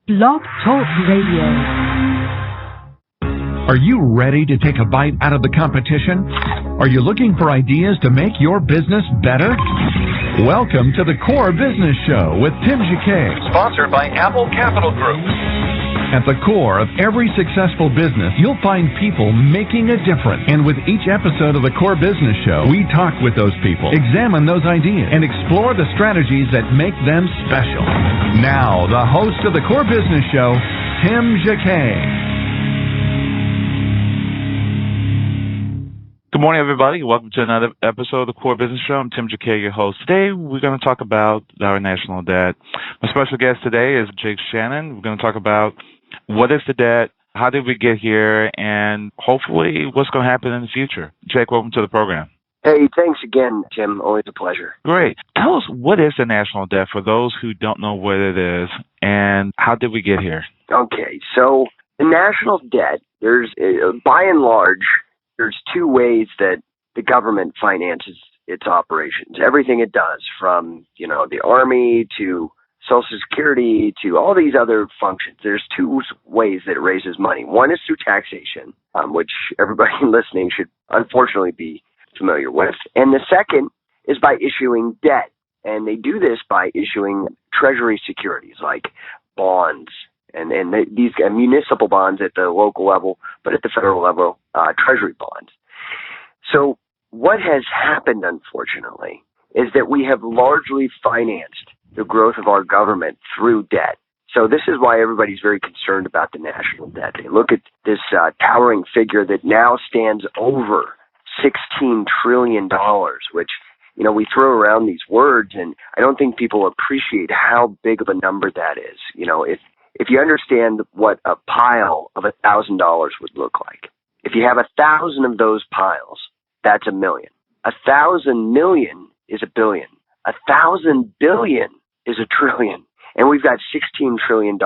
Blog Talk Radio. Are you ready to take a bite out of the competition? Are you looking for ideas to make your business better? Welcome to the Core Business Show with Tim Jake, sponsored by Apple Capital Group. At the core of every successful business, you'll find people making a difference. And with each episode of the Core Business Show, we talk with those people, examine those ideas, and explore the strategies that make them special. Now, the host of the Core Business Show, Tim Jake. Good morning, everybody. Welcome to another episode of the Core Business Show. I'm Tim Jake, your host. Today, we're going to talk about our national debt. My special guest today is Jake Shannon. We're going to talk about what is the debt, how did we get here, and hopefully what's going to happen in the future. Jake, welcome to the program. Hey, thanks again, Tim. Always a pleasure. Great. Tell us, what is the national debt for those who don't know what it is, and how did we get here? Okay, so the national debt, there's, by and large, there's two ways that the government finances its operations. Everything it does, from, the Army to Social Security to all these other functions. There's two ways that it raises money. One is through taxation, which everybody listening should unfortunately be familiar with. And the second is by issuing debt. And they do this by issuing treasury securities like bonds and these municipal bonds at the local level, but at the federal level, treasury bonds. So what has happened, unfortunately, is that we have largely financed the growth of our government through debt. So this is why everybody's very concerned about the national debt. They look at this towering figure that now stands over $16 trillion, which, we throw around these words, and I don't think people appreciate how big of a number that is. If you understand what a pile of $1,000 would look like, if you have 1,000 of those piles, that's $1 million. 1,000 million is $1 billion. 1,000 billion is $1 trillion. And we've got $16 trillion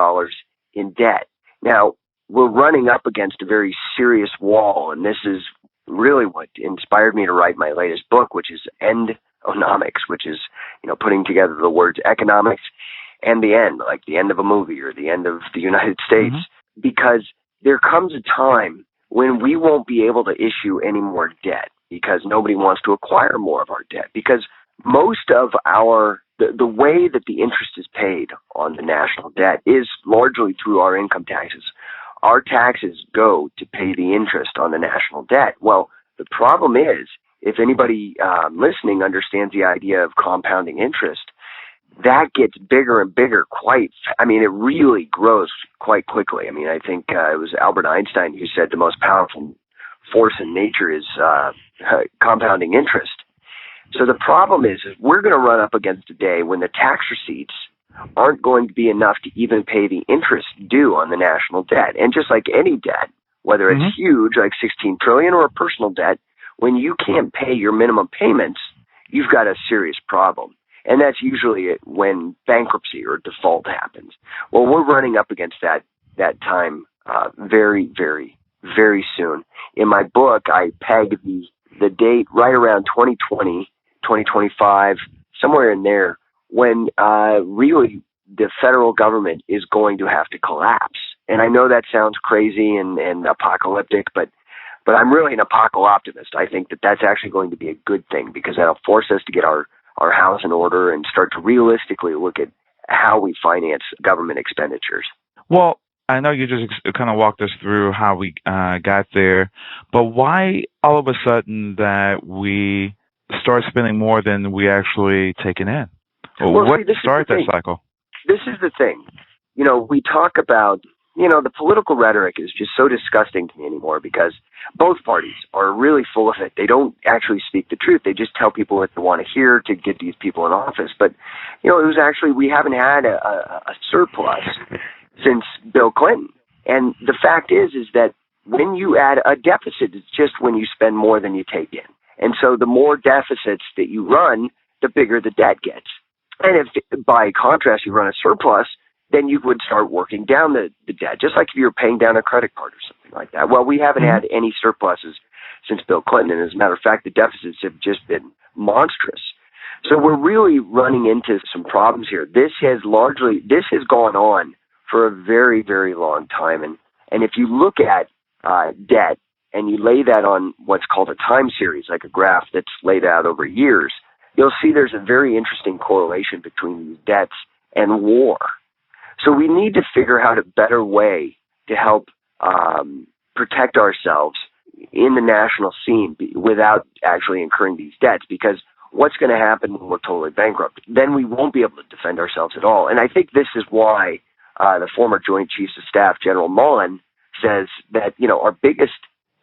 in debt. Now, we're running up against a very serious wall, and this is really what inspired me to write my latest book, which is Endonomics, which is, putting together the words economics and the end, like the end of a movie or the end of the United States, because there comes a time when we won't be able to issue any more debt because nobody wants to acquire more of our debt, because most of the way that the interest is paid on the national debt is largely through our income taxes. Our taxes go to pay the interest on the national debt. Well, the problem is, if anybody listening understands the idea of compounding interest, that gets bigger and bigger it really grows quite quickly. I think it was Albert Einstein who said the most powerful force in nature is compounding interest. So the problem is we're going to run up against a day when the tax receipts aren't going to be enough to even pay the interest due on the national debt. And just like any debt, whether it's huge, like $16 trillion, or a personal debt, when you can't pay your minimum payments, you've got a serious problem. And that's usually when bankruptcy or default happens. Well, we're running up against that time very, very, very soon. In my book, I peg the date right around 2020, 2025, somewhere in there, when really the federal government is going to have to collapse. And I know that sounds crazy and apocalyptic, but I'm really an apocalyptimist. I think that that's actually going to be a good thing, because that'll force us to get our house in order and start to realistically look at how we finance government expenditures. Well, I know you just kind of walked us through how we got there, but why all of a sudden that we start spending more than we actually taken in? What started that cycle? This is the thing. We talk about, the political rhetoric is just so disgusting to me anymore, because both parties are really full of it. They don't actually speak the truth. They just tell people what they want to hear to get these people in office. But, it was actually, we haven't had a surplus since Bill Clinton. And the fact is that when you add a deficit, it's just when you spend more than you take in. And so the more deficits that you run, the bigger the debt gets. And if, by contrast, you run a surplus, then you would start working down the debt, just like if you were paying down a credit card or something like that. Well, we haven't had any surpluses since Bill Clinton. And as a matter of fact, the deficits have just been monstrous. So we're really running into some problems here. This has gone on for a very, very long time. And if you look at debt and you lay that on what's called a time series, like a graph that's laid out over years, you'll see there's a very interesting correlation between these debts and war. So we need to figure out a better way to help protect ourselves in the national scene without actually incurring these debts, because what's going to happen when we're totally bankrupt? Then we won't be able to defend ourselves at all. And I think this is why the former Joint Chiefs of Staff, General Mullen, says that, our biggest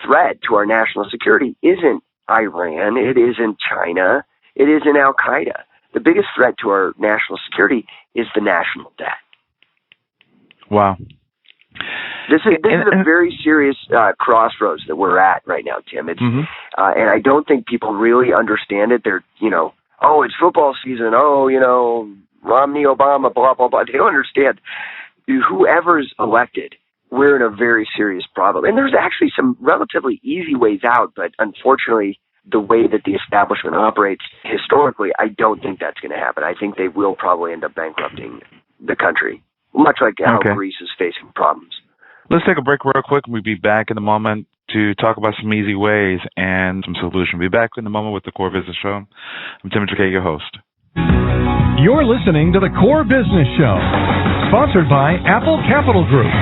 threat to our national security isn't Iran, it isn't China, it isn't Al-Qaeda. The biggest threat to our national security is the national debt. Wow. This is a very serious crossroads that we're at right now, Tim. It's and I don't think people really understand it. They're, it's football season. Romney, Obama, blah, blah, blah. They don't understand. Whoever's elected, we're in a very serious problem. And there's actually some relatively easy ways out, but unfortunately, the way that the establishment operates historically, I don't think that's going to happen. I think they will probably end up bankrupting the country, much like how Greece is facing problems. Let's take a break real quick, and we'll be back in a moment to talk about some easy ways and some solutions. We'll be back in a moment with the Core Business Show. I'm Tim Jake, your host. You're listening to the Core Business Show, sponsored by Apple Capital Group.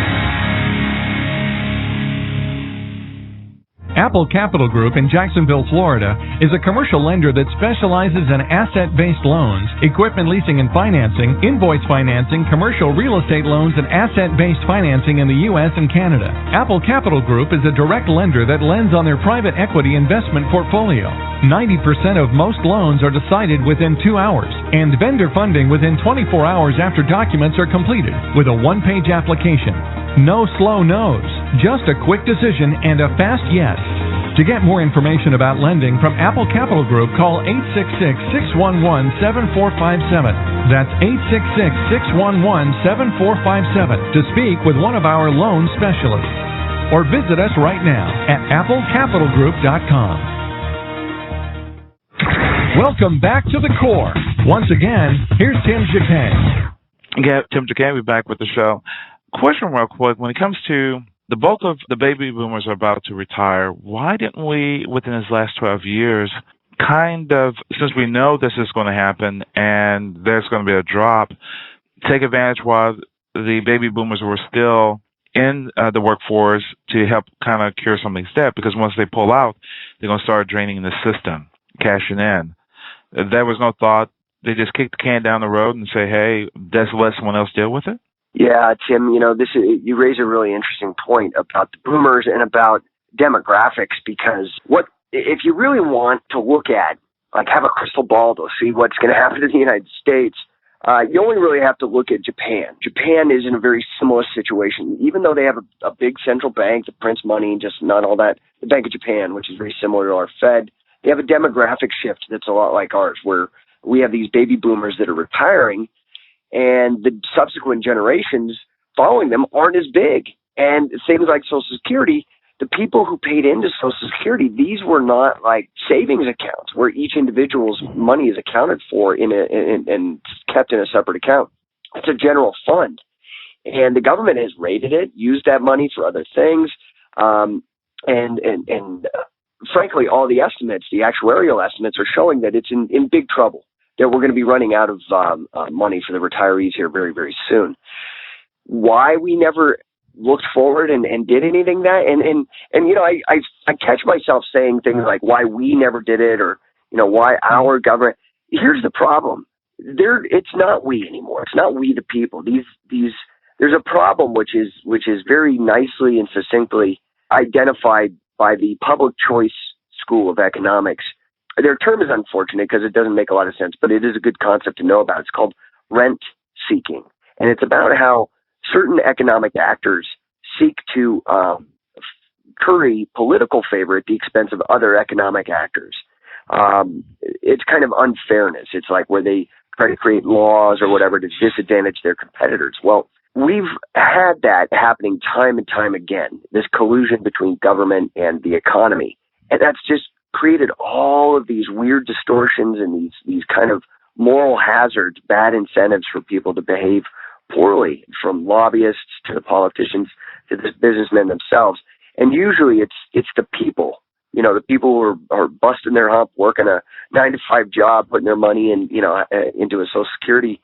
Apple Capital Group in Jacksonville, Florida, is a commercial lender that specializes in asset-based loans, equipment leasing and financing, invoice financing, commercial real estate loans, and asset-based financing in the U.S. and Canada. Apple Capital Group is a direct lender that lends on their private equity investment portfolio. 90% of most loans are decided within 2 hours, and vendor funding within 24 hours after documents are completed, with a one-page application. No slow no's, just a quick decision and a fast yes. To get more information about lending from Apple Capital Group, call 866-611-7457. That's 866-611-7457 to speak with one of our loan specialists. Or visit us right now at applecapitalgroup.com. Welcome back to the Core. Once again, here's Tim Jake. Yeah, Tim Jake, we're back with the show. Question real quick, when it comes to the bulk of the baby boomers are about to retire, why didn't we, within these last 12 years, since we know this is going to happen and there's going to be a drop, take advantage while the baby boomers were still in the workforce to help kind of cure some of these debt? Because once they pull out, they're going to start draining the system, cashing in. There was no thought. They just kick the can down the road and say, hey, let's let someone else deal with it? Yeah, Tim, you raise a really interesting point about the boomers and about demographics, because if you really want to look at, have a crystal ball to see what's going to happen in the United States, you only really have to look at Japan. Japan is in a very similar situation. Even though they have a big central bank that prints money and just not all that, the Bank of Japan, which is very similar to our Fed, they have a demographic shift that's a lot like ours, where we have these baby boomers that are retiring, and the subsequent generations following them aren't as big. And things like Social Security, the people who paid into Social Security, these were not like savings accounts where each individual's money is accounted for and kept in a separate account. It's a general fund. And the government has rated it, used that money for other things. Frankly, all the estimates, the actuarial estimates, are showing that it's in big trouble, that we're going to be running out of money for the retirees here very, very soon. Why we never looked forward and did anything that, I catch myself saying things like why we never did it, or, why our government. Here's the problem. It's not we anymore. It's not we the people. There's a problem which is very nicely and succinctly identified by the public choice school of economics. Their term is unfortunate because it doesn't make a lot of sense, but it is a good concept to know about. It's called rent seeking. And it's about how certain economic actors seek to curry political favor at the expense of other economic actors. It's kind of unfairness. It's like where they try to create laws or whatever to disadvantage their competitors. Well, we've had that happening time and time again, this collusion between government and the economy. And that's just created all of these weird distortions and these kind of moral hazards, bad incentives for people to behave poorly, from lobbyists to the politicians to the businessmen themselves. And usually it's the people, the people who are busting their hump, working a 9-to-5 job, putting their money in, into a Social Security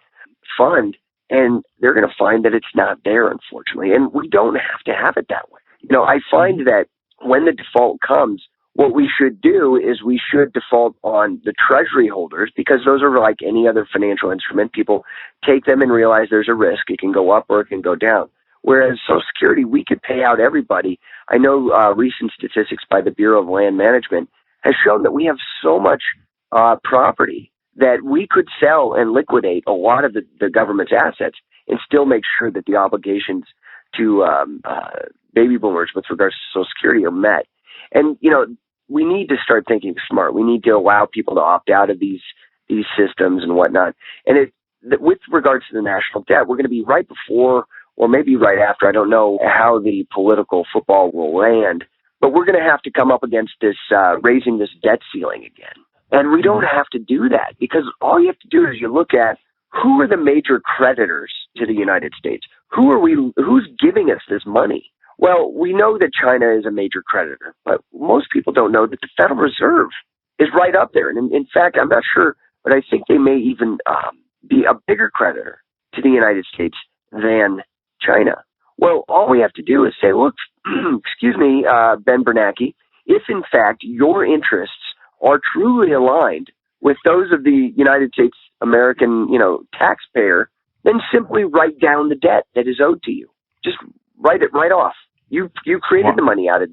fund, and they're going to find that it's not there, unfortunately. And we don't have to have it that way. I find that when the default comes, what we should do is we should default on the treasury holders, because those are like any other financial instrument. People take them and realize there's a risk. It can go up or it can go down. Whereas Social Security, we could pay out everybody. I know recent statistics by the Bureau of Land Management has shown that we have so much property that we could sell and liquidate a lot of the government's assets and still make sure that the obligations to baby boomers with regards to Social Security are met. And, we need to start thinking smart. We need to allow people to opt out of these systems and whatnot. And with regards to the national debt, we're going to be right before or maybe right after. I don't know how the political football will land, but we're going to have to come up against this raising this debt ceiling again. And we don't have to do that, because all you have to do is you look at who are the major creditors to the United States. Who's giving us this money? Well, we know that China is a major creditor, but most people don't know that the Federal Reserve is right up there. And in fact, I'm not sure, but I think they may even be a bigger creditor to the United States than China. Well, all we have to do is say, look, excuse me, Ben Bernanke, if in fact your interests are truly aligned with those of the United States American, taxpayer, then simply write down the debt that is owed to you. Just write it right off. You created the money out of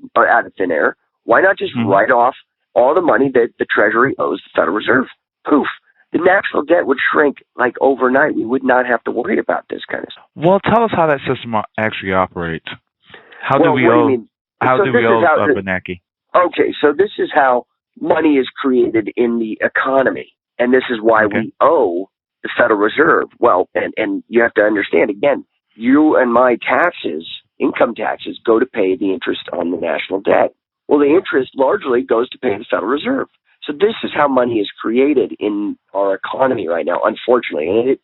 thin air. Why not just write off all the money that the Treasury owes the Federal Reserve? Poof. The national debt would shrink like overnight. We would not have to worry about this kind of stuff. Well, tell us how that system actually operates. How do we owe Bernanke? Okay, so this is how money is created in the economy, and this is why we owe the Federal Reserve. Well, and you have to understand, again, you and my taxes, income taxes, go to pay the interest on the national debt. Well, the interest largely goes to pay the Federal Reserve. So this is how money is created in our economy right now, unfortunately. And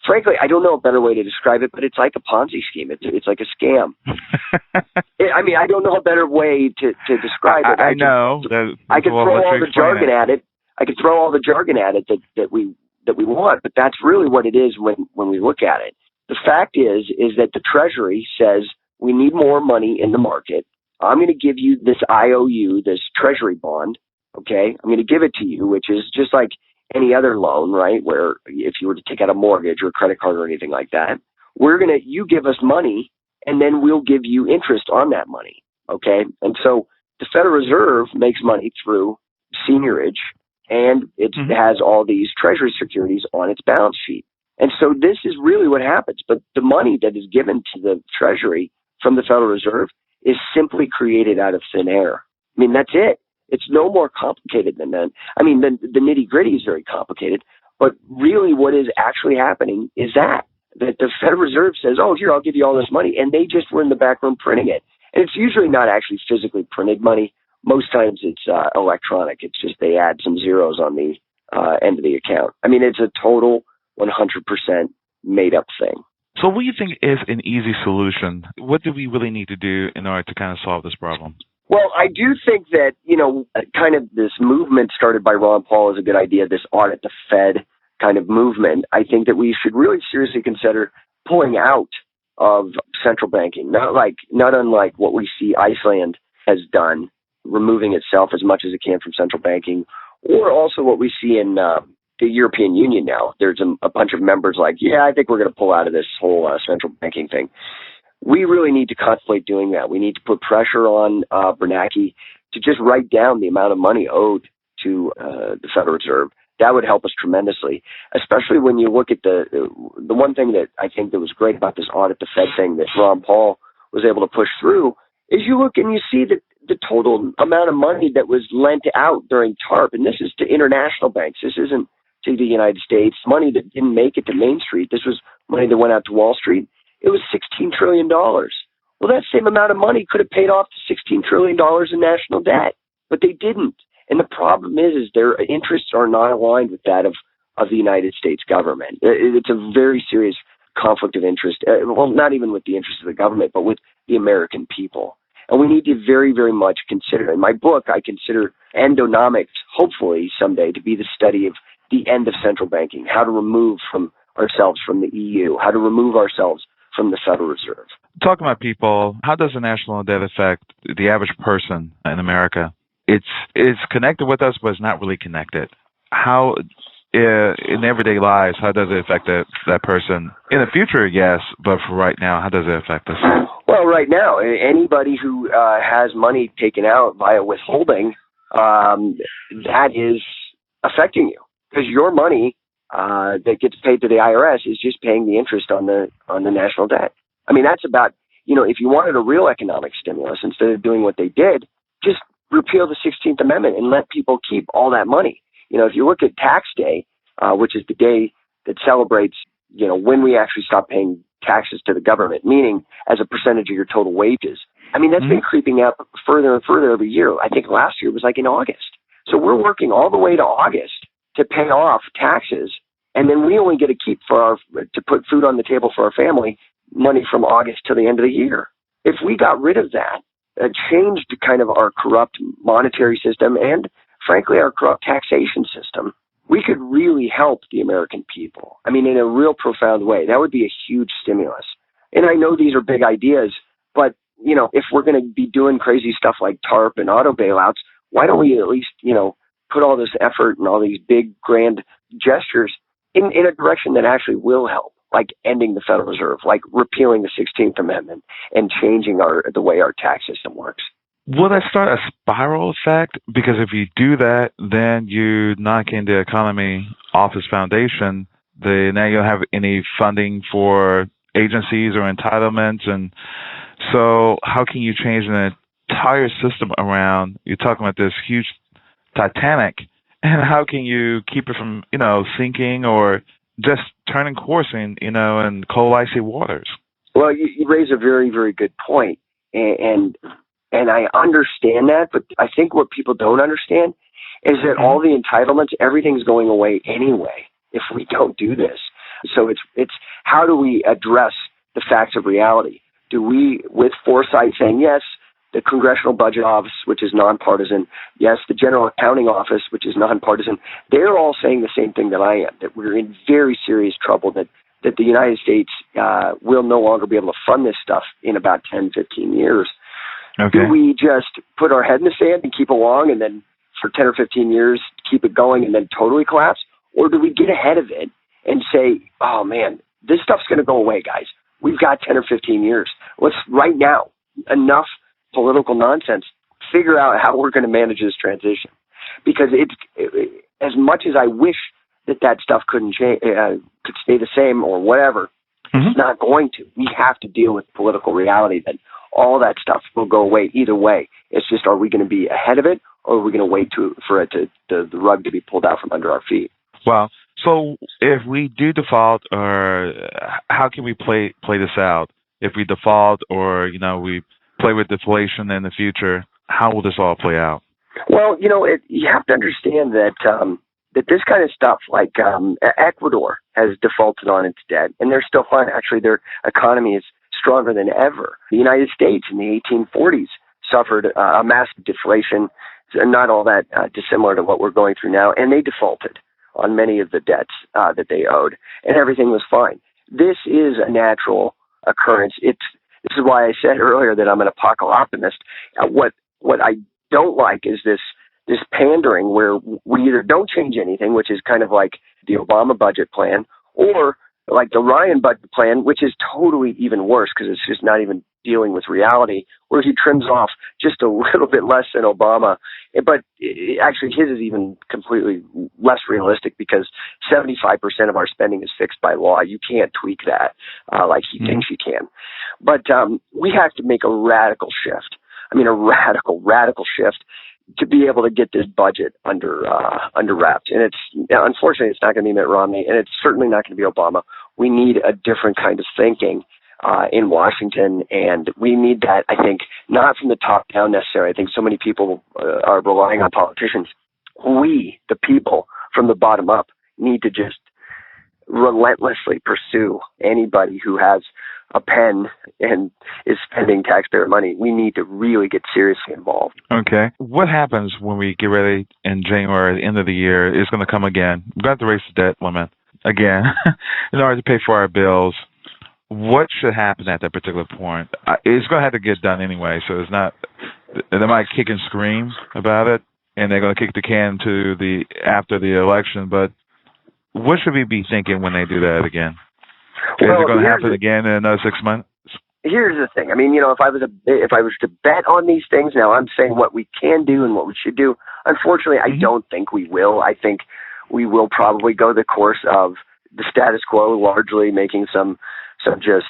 frankly, I don't know a better way to describe it, but it's like a Ponzi scheme. It's like a scam. I don't know a better way to describe it. I know. I could throw all the jargon at it. I could throw all the jargon at it that we want, but that's really what it is when we look at it. The fact is that the Treasury says we need more money in the market. I'm going to give you this IOU, this Treasury bond. Okay, I'm going to give it to you, which is just like any other loan, right? Where if you were to take out a mortgage or a credit card or anything like that, you give us money, and then we'll give you interest on that money. Okay, and so the Federal Reserve makes money through seigniorage, and it has all these Treasury securities on its balance sheet. And so this is really what happens. But the money that is given to the Treasury from the Federal Reserve is simply created out of thin air. I mean, that's it. It's no more complicated than that. I mean, the nitty-gritty is very complicated, but really what is actually happening is that the Federal Reserve says, oh, here, I'll give you all this money, and they just were in the back room printing it. And it's usually not actually physically printed money. Most times it's electronic. It's just they add some zeros on the end of the account. I mean, it's a total 100% made-up thing. So what do you think is an easy solution? What do we really need to do in order to kind of solve this problem? Well, I do think that, kind of this movement started by Ron Paul is a good idea, this audit the Fed kind of movement. I think that we should really seriously consider pulling out of central banking, not unlike what we see Iceland has done, removing itself as much as it can from central banking, or also what we see in the European Union now. There's a bunch of members like, I think we're going to pull out of this whole central banking thing. We really need to contemplate doing that. We need to put pressure on Bernanke to just write down the amount of money owed to the Federal Reserve. That would help us tremendously, especially when you look at the one thing that I think that was great about this audit the Fed thing that Ron Paul was able to push through is you look and you see that the total amount of money that was lent out during TARP, and this is to international banks. This isn't to the United States, money that didn't make it to Main Street. This was money that went out to Wall Street. It was $16 trillion. Well, that same amount of money could have paid off the $16 trillion in national debt, but they didn't. And the problem is their interests are not aligned with that of the United States government. It's a very serious conflict of interest. Well, not even with the interests of the government, but with the American people. And we need to very, very much consider. In my book, I consider endonomics, hopefully someday, to be the study of the end of central banking, how to remove ourselves from the EU, how to remove ourselves from the Federal Reserve. Talking about people, how does the national debt affect the average person in America? It's connected with us, but it's not really connected. How, in everyday lives, how does it affect that person? In the future, yes, but for right now, how does it affect us? Well, right now, anybody who has money taken out via withholding, that is affecting you, because your money that gets paid to the IRS is just paying the interest on the national debt. I mean, that's about, if you wanted a real economic stimulus, instead of doing what they did, just repeal the 16th Amendment and let people keep all that money. If you look at tax day, which is the day that celebrates, when we actually stop paying taxes to the government, meaning as a percentage of your total wages. I mean, that's been creeping up further and further every year. I think last year was like in August. So we're working all the way to August to pay off taxes, and then we only get to keep to put food on the table for our family money from August to the end of the year. If we got rid of that, changed kind of our corrupt monetary system and, frankly, our corrupt taxation system, we could really help the American people. I mean, in a real profound way. That would be a huge stimulus. And I know these are big ideas, but, if we're going to be doing crazy stuff like TARP and auto bailouts, why don't we at least, put all this effort and all these big, grand gestures in a direction that actually will help, like ending the Federal Reserve, like repealing the 16th Amendment and changing the way our tax system works. Will that start a spiral effect? Because if you do that, then you knock in the economy off its foundation. Now you don't have any funding for agencies or entitlements. And so how can you change an entire system around? You're talking about this huge Titanic, and how can you keep it from, sinking or just turning course in cold, icy waters? Well, you raise a very, very good point. And I understand that, but I think what people don't understand is that all the entitlements, everything's going away anyway if we don't do this. So it's how do we address the facts of reality? Do we, with foresight, saying, yes, the Congressional Budget Office, which is nonpartisan, yes, the General Accounting Office, which is nonpartisan, they're all saying the same thing that I am, that we're in very serious trouble, that the United States will no longer be able to fund this stuff in about 10, 15 years. Okay. Do we just put our head in the sand and keep along and then for 10 or 15 years keep it going and then totally collapse? Or do we get ahead of it and say, oh, man, this stuff's going to go away, guys. We've got 10 or 15 years. Let's, right now, enough political nonsense, figure out how we're going to manage this transition. Because as much as I wish that stuff couldn't change, could stay the same or whatever, it's not going to. We have to deal with political reality that all that stuff will go away either way. It's just, are we going to be ahead of it, or are we going to wait for the rug to be pulled out from under our feet? Well, so if we do default, or how can we play this out? If we default, or we play with deflation in the future, how will this all play out? Well, you have to understand that that this kind of stuff, like Ecuador has defaulted on its debt, and they're still fine. Actually, their economy is stronger than ever. The United States in the 1840s suffered a massive deflation, not all that dissimilar to what we're going through now, and they defaulted on many of the debts that they owed, and everything was fine. This is a natural occurrence. This is why I said earlier that I'm an apocalyptimist. What I don't like is this pandering where we either don't change anything, which is kind of like the Obama budget plan, or like the Ryan budget plan, which is totally even worse because it's just not even dealing with reality, where he trims off just a little bit less than Obama. But actually his is even completely less realistic because 75% of our spending is fixed by law. You can't tweak that like he thinks you can. But we have to make a radical shift. I mean, a radical shift to be able to get this budget under wraps. And unfortunately, it's not going to be Mitt Romney, and it's certainly not going to be Obama. We need a different kind of thinking in Washington, and we need that, I think, not from the top down necessarily. I think so many people are relying on politicians. We, the people, from the bottom up, need to just relentlessly pursue anybody who has a pen and is spending taxpayer money. We need to really get seriously involved. Okay. What happens when we get ready in January, the end of the year? It's going to come again. We've got to raise the debt limit again in order to pay for our bills. What should happen at that particular point? It's going to have to get done anyway, so it's not. They might kick and scream about it, and they're going to kick the can to after the election. But what should we be thinking when they do that again? Is it going to happen again in another 6 months? Here's the thing. I mean, if I was to bet on these things, now I'm saying what we can do and what we should do. Unfortunately, I don't think we will. I think we will probably go the course of the status quo, largely making some just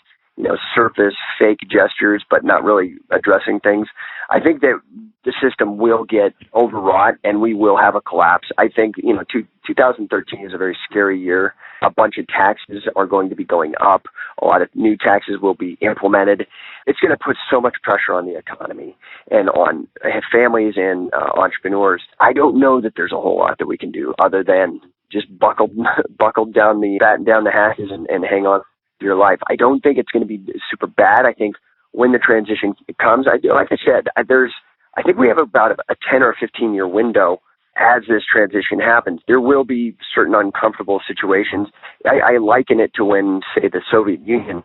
surface fake gestures, but not really addressing things. I think that the system will get overwrought and we will have a collapse. I think 2013 is a very scary year. A bunch of taxes are going to be going up. A lot of new taxes will be implemented. It's going to put so much pressure on the economy and on families and entrepreneurs. I don't know that there's a whole lot that we can do other than just batten down the hatches and hang on to your life. I don't think it's going to be super bad. I think when the transition comes, I think we have about a 10 or 15 year window as this transition happens. There will be certain uncomfortable situations. I liken it to when, say, the Soviet Union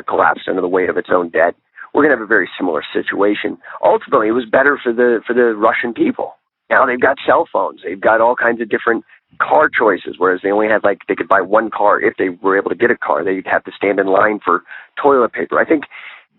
collapsed under the weight of its own debt. We're going to have a very similar situation. Ultimately, it was better for the Russian people. Now they've got cell phones. They've got all kinds of different car choices, whereas they only had they could buy one car. If they were able to get a car, they'd have to stand in line for toilet paper. I think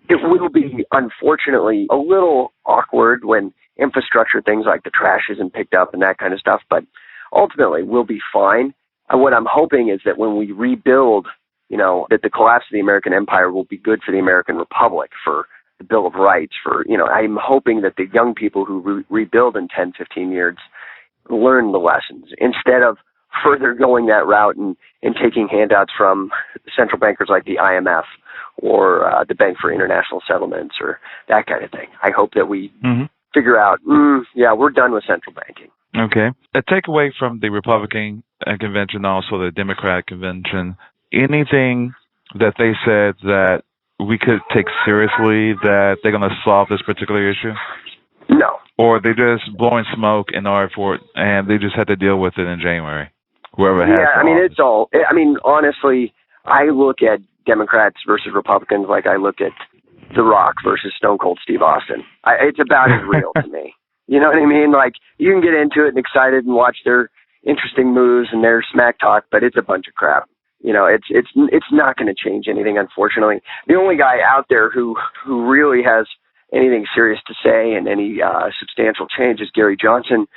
it will be, unfortunately, a little awkward when infrastructure, things like the trash isn't picked up and that kind of stuff, but ultimately we'll be fine. And what I'm hoping is that when we rebuild, that the collapse of the American empire will be good for the American Republic, for the Bill of Rights, I'm hoping that the young people who rebuild in 10, 15 years learn the lessons instead of further going that route and taking handouts from central bankers like the IMF or the Bank for International Settlements or that kind of thing. I hope that we figure out, we're done with central banking. Okay. A takeaway from the Republican convention, also the Democratic convention, anything that they said that we could take seriously that they're going to solve this particular issue? No. Or they're just blowing smoke in order for it, and they just had to deal with it in January? Whoever has honestly, I look at Democrats versus Republicans like I look at The Rock versus Stone Cold Steve Austin. It's about as real to me. You know what I mean? Like, you can get into it and excited and watch their interesting moves and their smack talk, but it's a bunch of crap. It's not going to change anything, unfortunately. The only guy out there who really has anything serious to say and any substantial change is Gary Johnson.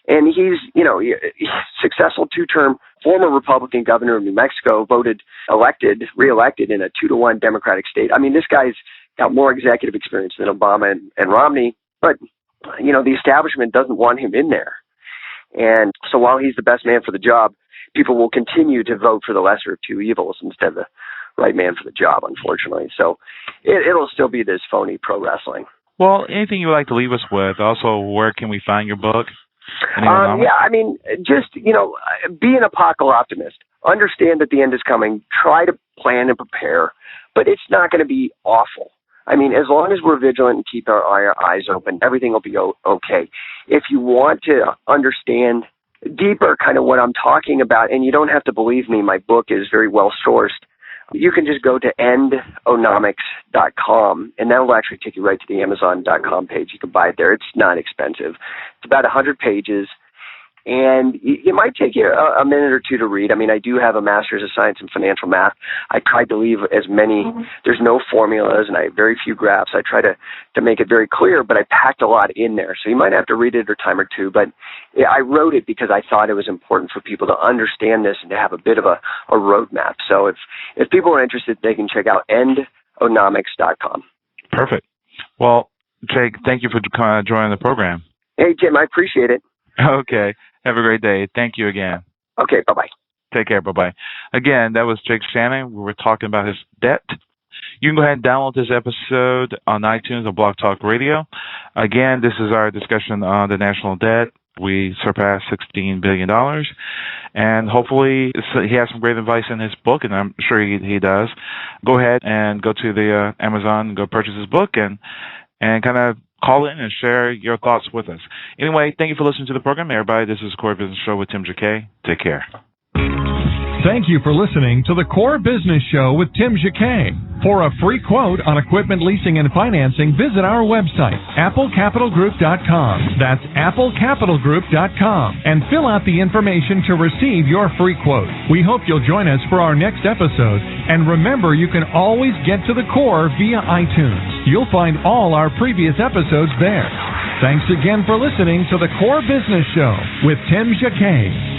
And he's successful 2-term former Republican governor of New Mexico, reelected in a 2-to-1 Democratic state. I mean, this guy's got more executive experience than Obama and Romney, but, the establishment doesn't want him in there. And so while he's the best man for the job, people will continue to vote for the lesser of two evils instead of the right man for the job, unfortunately. So it'll still be this phony pro wrestling. Well, anything you would like to leave us with? Also, where can we find your book? Just, be an apocalyptic optimist. Understand that the end is coming. Try to plan and prepare, but it's not going to be awful. I mean, as long as we're vigilant and keep our eyes open, everything will be okay. If you want to understand deeper kind of what I'm talking about, and you don't have to believe me, my book is very well sourced, you can just go to endonomics.com, and that will actually take you right to the Amazon.com page. You can buy it there. It's not expensive. It's about 100 pages, and it might take you a minute or two to read. I mean, I do have a master's of science in financial math. I tried to leave as many, there's no formulas, and I have very few graphs. I try to make it very clear, but I packed a lot in there. So you might have to read it a time or two, but I wrote it because I thought it was important for people to understand this and to have a bit of a roadmap. So if people are interested, they can check out endonomics.com. Perfect. Well, Jake, thank you for joining the program. Hey, Tim, I appreciate it. Okay. Have a great day. Thank you again. Okay, bye-bye. Take care. Bye-bye. Again, that was Jake Shannon. We were talking about his debt. You can go ahead and download this episode on iTunes or Blog Talk Radio. Again, this is our discussion on the national debt. we surpassed $16 billion. And hopefully he has some great advice in his book, and I'm sure he does. Go ahead and go to the Amazon and go purchase his book and kind of call in and share your thoughts with us. Anyway, thank you for listening to the program, everybody. This is the Core Business Show with Tim Jacquet. Take care. Thank you for listening to the Core Business Show with Tim Jacquet. For a free quote on equipment leasing and financing, visit our website, applecapitalgroup.com. That's applecapitalgroup.com. And fill out the information to receive your free quote. We hope you'll join us for our next episode. And remember, you can always get to the Core via iTunes. You'll find all our previous episodes there. Thanks again for listening to the Core Business Show with Tim Jacquet.